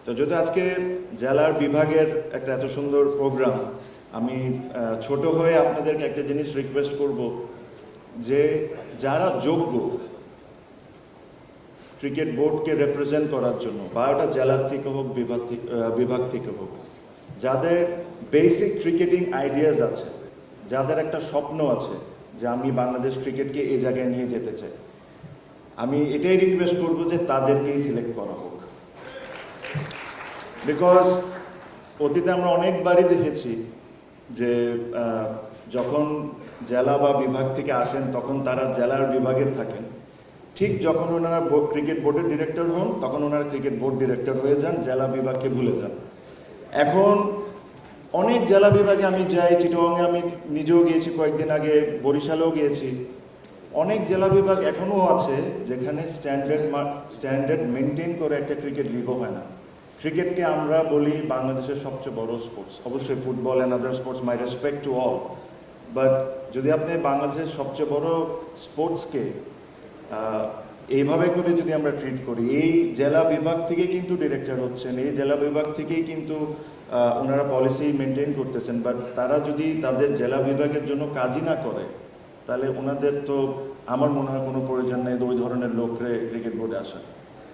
তো যদি আজকে জেলার বিভাগের একটা এত সুন্দর প্রোগ্রাম, আমি ছোট হয়ে আপনাদেরকে একটা জিনিস রিকোয়েস্ট করব যে যারা যোগ্য ক্রিকেট বোর্ডকে রিপ্রেজেন্ট করার জন্য, বা ওটা জেলা থেকে হোক বিভাগ থেকে হোক, যাদের বেসিক ক্রিকেটিং আইডিয়াস আছে, যাদের একটা স্বপ্ন আছে যে আমি বাংলাদেশ ক্রিকেটকে এই জায়গায় নিয়ে যেতে চাই, আমি এটাই রিকোয়েস্ট করব যে তাদেরকেই সিলেক্ট করা হোক। বিকজ অতীতে আমরা অনেকবারই দেখেছি যে যখন জেলা বা বিভাগ থেকে আসেন তখন তারা জেলার বিভাগের থাকেন, ঠিক যখন ওনারা ক্রিকেট বোর্ডের ডিরেক্টর হন তখন ওনারা ক্রিকেট বোর্ড ডিরেক্টর হয়ে যান, জেলা বিভাগকে ভুলে যান। এখন অনেক জেলা বিভাগে আমি যাই, চিটাগংয়ে আমি নিজেও গিয়েছি, কয়েকদিন আগে বরিশালেও গিয়েছি। অনেক জেলা বিভাগ এখনও আছে যেখানে স্ট্যান্ডার্ড মেনটেন করে একটা ক্রিকেট লিগও হয় না। ক্রিকেটকে আমরা বলি বাংলাদেশের সবচেয়ে বড় স্পোর্টস, অবশ্যই football and other sports, my respect to all, but যদি আপনি বাংলাদেশের সবচেয়ে বড় স্পোর্টসকে এইভাবে করে যদি আমরা ট্রিট করি, এই জেলা বিভাগ থেকেই কিন্তু ডিরেক্টর হচ্ছেন, এই জেলা বিভাগ থেকেই কিন্তু ওনারা পলিসি মেনটেন করতেছেন, বাট তারা যদি তাদের জেলা বিভাগের জন্য কাজই না করে তাহলে ওনাদের তো আমার মনে হয় কোনো প্রয়োজন নেই ওই ধরনের লোকরে ক্রিকেট বোর্ডে আসা।